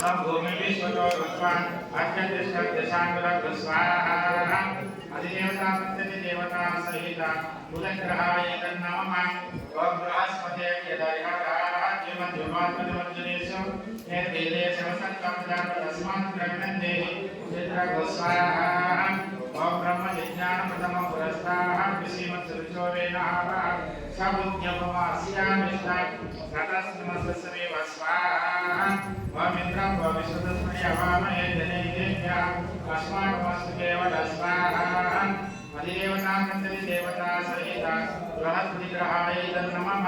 भूमि विश्वतो रुत्वान् अत्यंत स्वाहा अधिदेवता प्रत्यति देवता सहिता बुधग्रहाय तन्नमः ओम बृहस्पते यदरिहराज्यमध्यमात्मनिवर्जनेषु निर्वेदेषु संकल्पनां तस्मात् ग्रहणन्ते चित्रगोस्वाहा ओम ब्रह्म विज्ञान प्रथम पुरस्ताः विश्वमत्सृजोवेनाः समुद्यमवास्यामिष्टा ततस्मसस्मेव स्वाहा ओम इंद्रं विश्वतस्मय अवामहे जनेभ्यः अस्माकमस्तु केवल स्वाहा अधिदेवता प्रत्यति देवता सहिता बृहस्पतिग्रहाय नमः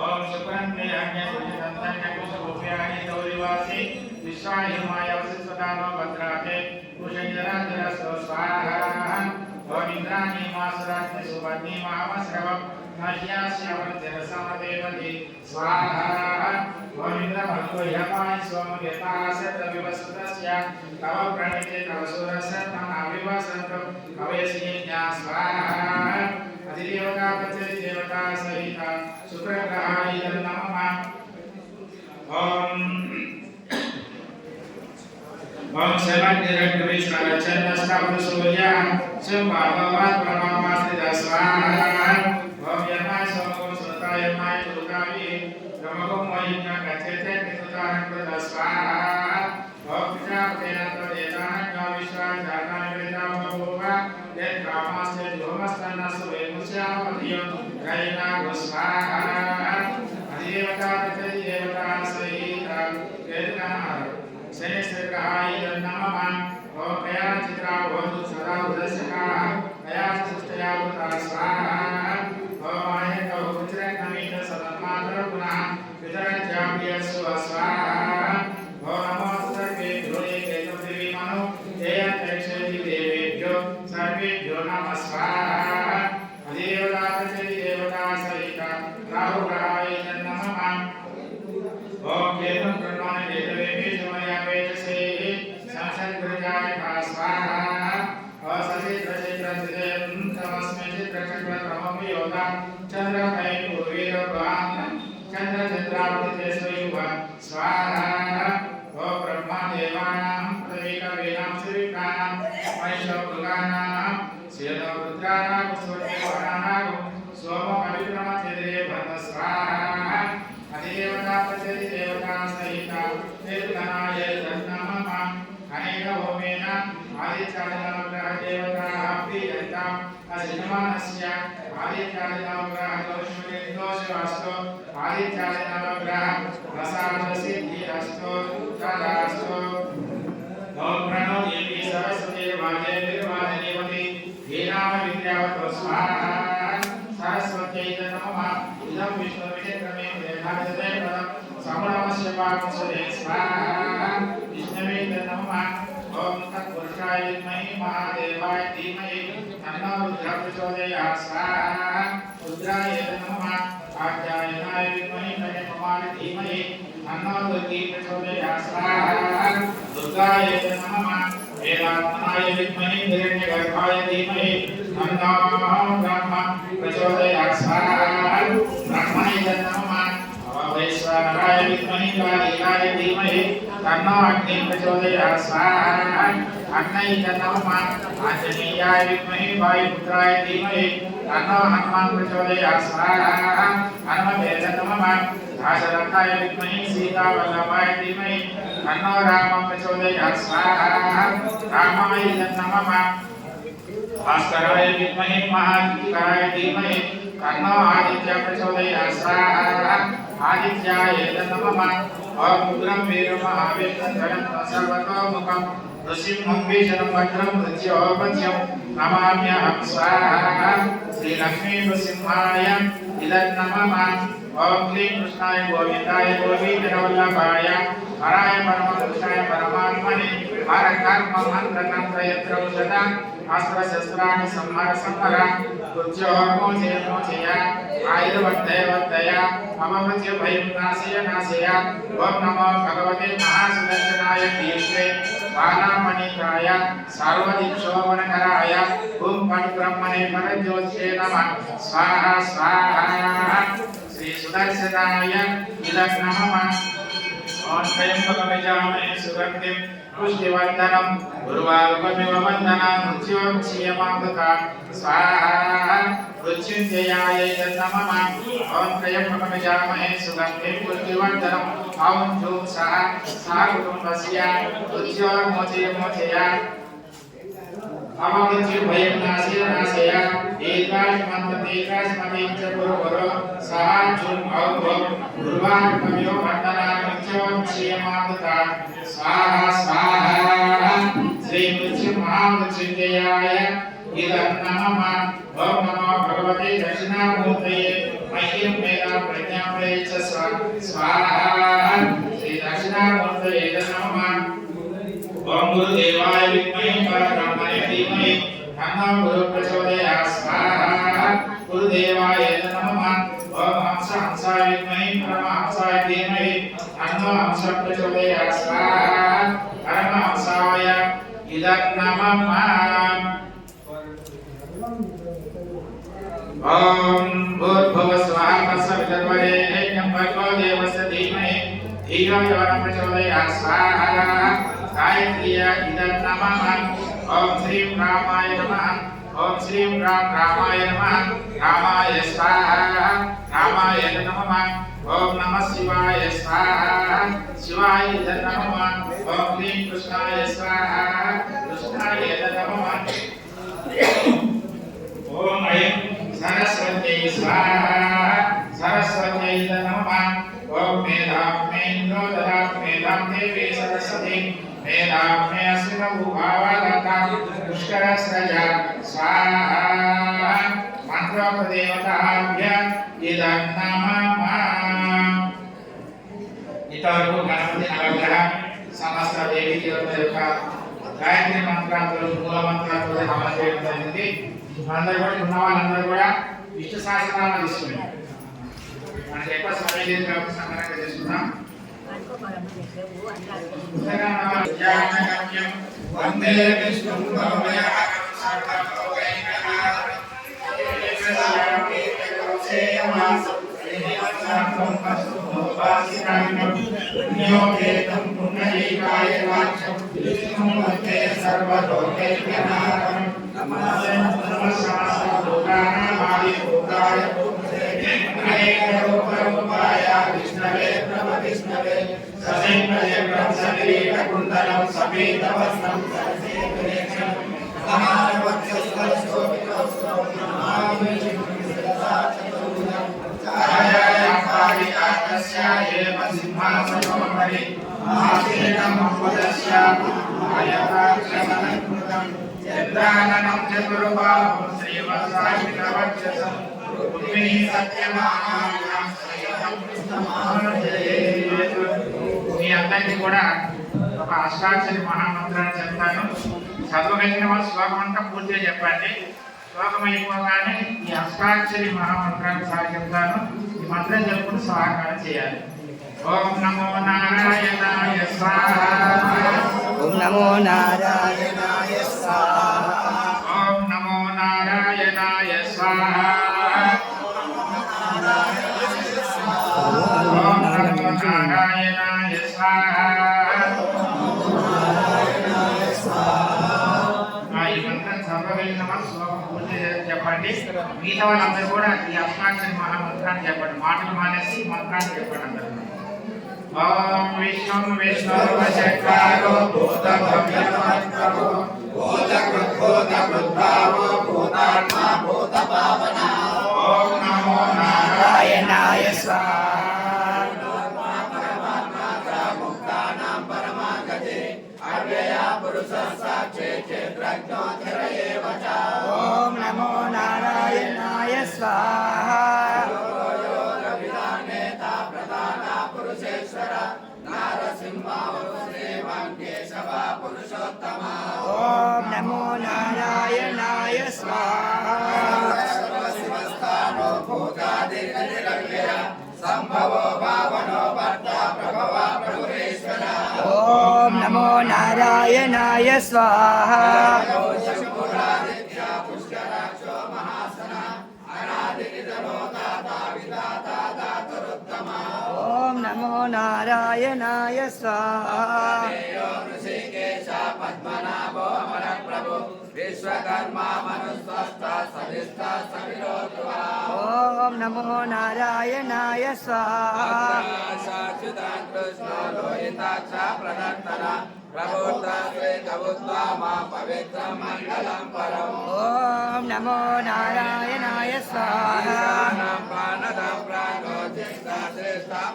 ओम शुक्रन्ते अन्यसुजन्तन्यकुशभुव्यानि गौरिवासि विश्वाहिमाय वसिष्ठदानो भद्राते कुशञ्जराजरस्तो स्वाहा ओम इंद्राणी मासुराग्नि सुपत्नी महावस्रवम् नह्यास्यवर्जनसमदेवति स्वाहा ओम इंद्रभर्गो यमाय सोमयतासतविवसुतस्य तव प्रणीते तव सुरसत्तमाविवसन्तु कवयसिज्ञा स्वाहा अधिदेवता प्रत्यति देवता सहिता शुक्रग्रहाय नमः ओम ओम सेवन्निरग्निविष्णुरचन्द्रस्तब्धसूर्यः सुभाववत् परमास्थितः स्वाहा ओम यमाय सोमो सुताय यमाय सुतावि नमो मयिज्ञ गच्छते कृतानकृत स्वाहा ओम प्रजापतेन तदेतानज्ञ विश्वाजातानि वेदाः बभूव यद्रामास्य धूमस्तनस्तु वेमुष्यामधियो रयिना स्वाहा अधिदेवता प्रत्यति देवता सहिता वेदनाः शनिश्चरग्रहाय नमः ओम कया चित्रा भवतु सदा उदस्यकाः कया सृष्टया भूता स्वाहा ओम आयतो वज्रग्नमीत सदन्मातर पुनः वितरज्याप्यस्व स्वाहा ओम नमो सर्वेभ्यो केतुदेवी मनो जयन्तरिक्षेति देवेभ्यो सर्वेभ्यो नमः स्वाहा अधिदेवता प्रत्यति देवता सहिता राहुग्रहाय नमः ओम केतुं ब्रह्मणे केतवे समया वेदसे संसद्गुरुजाय स्वाहा असचित्रचित्रचिदेन तमस्मै चित्रचक्रक्रमं योदा चन्द्रमय पूर्वीरभान् चन्द्रचन्द्रावृतेष्वयुव स्वाहा ओम ब्रह्मदेवानां पृथ्वीकवीनां श्रीकानां महिषमृगानां श्वेतरुद्राणां सूर्यवर्णानां सोमपवित्रमचिरे भद्र स्वाहा अधिदेवता प्रत्यति देवता सहिता निर्गणाय नमः अनेक होमेन आदित्यादिनवग्रह देवताः प्रीयन्ताम् असिजमानस्य आदित्यादिनवग्रह दोषो आदित्यादिनवग्रह प्रसादसिद्धिरस्तु तदास्तु ओम प्रणो देवी सरस्वती वादेवीर्वादिनीवती धीनाम विद्यावतो स्वाहा सरस्वत्यै नमः इदं विष्णुविचित्रमे देहादिते समूढमस्य पाकंसुरे स्वाहा विष्णवे नमः ओम तत्पुरुषाय विद्महे महादेवाय धीमहि तन्नो रुद्रः प्रचोदयात् स्वाहा रुद्राय नमः कात्यायनाय विद्महे तन्नो धीमहि तन्नो दुर्गी प्रचोदयात् स्वाहा दुर्गाय नमः वेदात्मनाय विद्महे हिरण्यगर्भाय धीमहि तन्नो ब्रह्म प्रचोदयात् स्वाहा ब्रह्मणे नमः वैश्वानराय विद्महे कालिकाय धीमहि तन्नो अग्निः प्रचोदयात् स्वाहा अग्नये नमः आंजनेयाय विद्महे वायुपुत्राय धीमहि तन्नो हनुमान् प्रचोदयात् स्वाहा हनुमते नमः दाशरथाय विद्महे सीतावल्लभाय धीमहि तन्नो रामः प्रचोदयात् स्वाहा रामाय नमः भास्कराय विद्महे महाकाय धीमहि तन्नो आदित्यः प्रचोदयात् स्वाहा आदित्याय नमः ओम उग्रं वीरमहावेगं गणं सर्वतोमुखं नृसिंहं भीषणं वज्रं मृत्योपत्यं नमाम्यहं स्वाहा श्रीलक्ष्मी नृसिंहाय इदं नमः ओम श्री कृष्णाय गोविंदाय गोविंदवल्लभाय हराय परमपुरुषाय परमात्मने हर कर्म मंत्र तंत्र यत्र औषधा अस्त्र शस्त्राणि संहार संहर कुर्जोर्मोचे मोचय आयुर्वर्धय वर्धय अममृत्य भयं नाशय नाशय ओम नमो भगवते महासुदर्शनाय दीप्ते बालामणिकाय सर्वदिक्षोवनकराय ओम परब्रह्मणे परज्योतिषे नमः स्वाहा स्वाहा श्री सुदर्शनाय इदं नमः ओम त्र्यंबकमजामहे सुगन्धिं पुष्टिवर्धनं उर्वारुकमिव वन्दनं मृत्योर्मुक्षीयमामृता स्वाहा मृत्युञ्जयाय नमः ओम त्र्यंबकमजामहे सुगन्धिं पुष्टिवर्धनं ओम जूं सः कुटुम्बस्य मृत्योर्मुक्षीयमोचय अमृत्यु भयं नाशय नाशय एकाश मंत्र एकाश मतिंच गुरु सः जुं औ गुरुवारुकमिव वन्दनं मृत्योर्मुक्षीयमामृता स्वाहा स्वाहा श्री महामृत्युंजयाय इदं नमः ओम नमो भगवते दक्षिणामूर्तये मह्यं मेधा प्रज्ञामये च स्वाहा श्री दक्षिणामूर्तये नमः ओम गुरुदेवाय विद्महे परब्रह्मणे धीमहि तन्नो गुरुः प्रचोदयात् स्वाहा गुरुदेवाय नमः ओम हंसाय विद्महे परमहंसाय धीमहि तन्नो हंसः प्रचोदयात् स्वाहा परमहंसाय इदं नमः ओम भूर्भुवः स्वः तत्सवितुर्वरेण्यं भर्गो देवस्य धीमहि धियो यो नः प्रचोदयात् स्वाहा गायत्र्या इदं नमः ओम श्रीं रामाय नमः ओम श्रीं रामाय नमः रामाय स्वाहा रामाय नमः ओम नमः शिवाय स्वाहा शिवाय नमः ओम क्लीं कृष्णाय स्वाहा कृष्णाय नमः ओम ऐं सरस्वती स्वाहा सरस्वत्यै नमः ओम मेधामेन्द्रो ददातु मेधां देवी सरस्वती मेधामे अस्मिनभूभावदत्ता पुष्करस्रजा स्वाहा मंत्रोपदेवताभ्य इदं नमः ఇంతవరకు గణపతి నవగ్రహ సమస్త దేవీ దేవతల యొక్క గాయత్రి మంత్రాలతో మూల మంత్రాలతో హవనం చేయడం జరిగింది. అందరూ కూడా ఉన్న వాళ్ళందరూ కూడా విష్ణు సహస్రనామాలు తీసుకున్నాం. మనకి ఎక్కువ సమయం లేదు కాబట్టి సంగ్రహంగా చేసుకున్నాం. వందే విష్ణుం భవయాగం సర్వలోకైకనాథం పుణ్యోపేతం పుణ్యైకాయ వాచ్యం విష్ణుం వందే సర్వలోకైకనాథం నమః శాస్త్రోదానామాదిభూతాయ అనేకరూపాయ విష్ణవే విష్ణవే ససేంద్రయ బ్రహ్మశరీరకుండలం సమేతవస్నం ససేంద్రేక్షం సమానవక్షస్థలశోభితోస్తం నమామి ఛాయాయాపాదికాతస్యాయేవ సింహాసనోపరి ఆసీనమముదస్య ఆయతాక్షమలంకృతం చంద్రాననం చతుర్బాహుం శ్రీవత్సామితవక్షసం భూమి సత్యమానాం మీ అందరికీ కూడా ఒక అష్టాక్షరి మహామంత్రాన్ని చెప్తాను. చదవగలిగిన వాళ్ళు శ్లోకం అంతా పూర్తిగా చెప్పండి. శ్లోకం అయిపోగానే ఈ అష్టాక్షరి మహామంత్రాన్ని సార్ చెప్తాను. ఈ మంత్రం చెప్పుకుని సహకారం చేయాలి. ఓం నమో నారాయణాయ స్వాహా ఓం నమో నారాయణాయ స్వాహా ఓం నమో నారాయణాయ స్వాహా ఓం నమో నారాయణాయ స్వాహా. ఈ మంత్రం చదవగలిగిన వాళ్ళు శ్లోకం పూర్తి చెప్పండి. మిగతా వాళ్ళందరూ కూడా ఈ అష్టాక్షరి మహామంత్రాన్ని చెప్పండి. మాటలు మానేసి మంత్రాన్ని చెప్పండి అందరూ. ఓం విష్ణుం విష్ణుర్వచక్రారో భూతభవ్యమత్ప్రభో భూతకృద్భూతకృద్భావో భూతాత్మా భూతపావనా. ఓం నమో నారాయణాయ స్వాహా. ముక్తానాం పరమాగతే అవ్యయా పురుషः సాక్షే క్షేత్రజ్ఞోతిరయేవ చ. ఓం నమో నారాయణాయ స్వాహా. ఓం నమో నారాయణాయ స్వాహా ఓం నమో నారాయణాయ స్వాహా ఓం నమో నారాయణాయ స్వాహా ఓం నమో నారాయణాయ స్వాహా ఓం నమో నారాయణాయ స్వాహా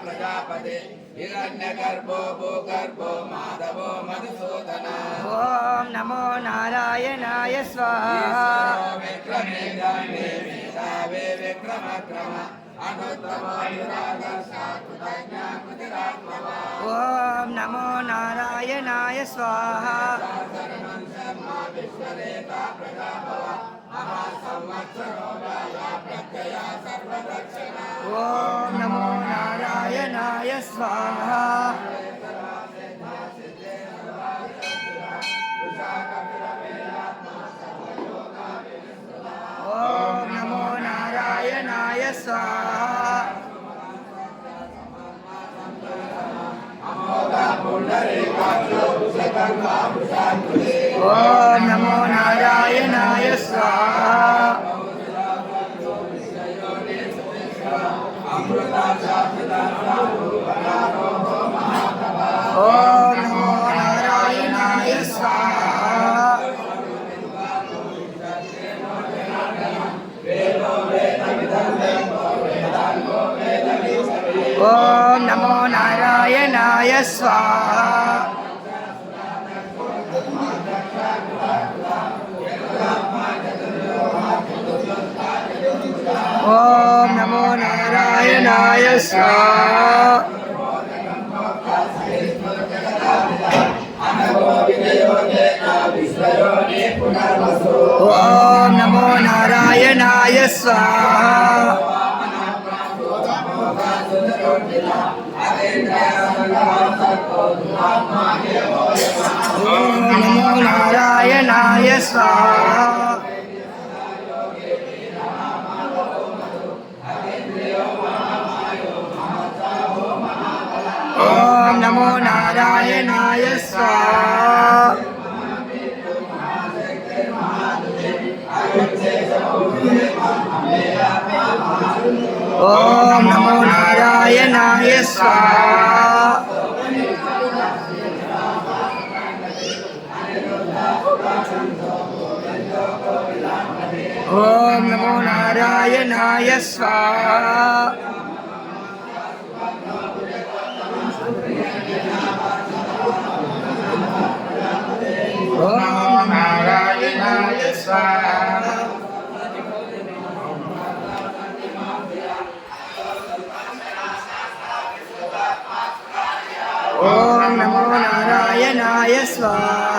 ప్రజాపతి హిరణ్యగర్భో భూగర్భో మాధవో మధుసూదన ఓం నమో నారాయణాయ స్వాహా విక్రమే గానే మేధావే విక్రమక్రమ ఓం నమో నారాయణాయ స్వాహా ఓం నమో నారాయణాయ స్వాహా ఓం నమో నారాయణాయ స్వాహా ఓం నమో నారాయణాయ స్వాహా ఓం నమో నారాయణాయ స్వాహా ఓం నమో నారాయణాయ స్వాహా ఓం నమో నారాయణాయ స్వాహా ఓం నమో నారాయణాయ స్వాహా ఓం నమో నారాయణాయ స్వాహా ఓం నమో నారాయణాయ స్వాహా ఓం నమో నారాయణాయ స్వాహా ఓం నమో నారాయణాయ స్వాహా ఓం నారాయణాయ స్వాహా ఓం నమో నారాయణాయ స్వాహా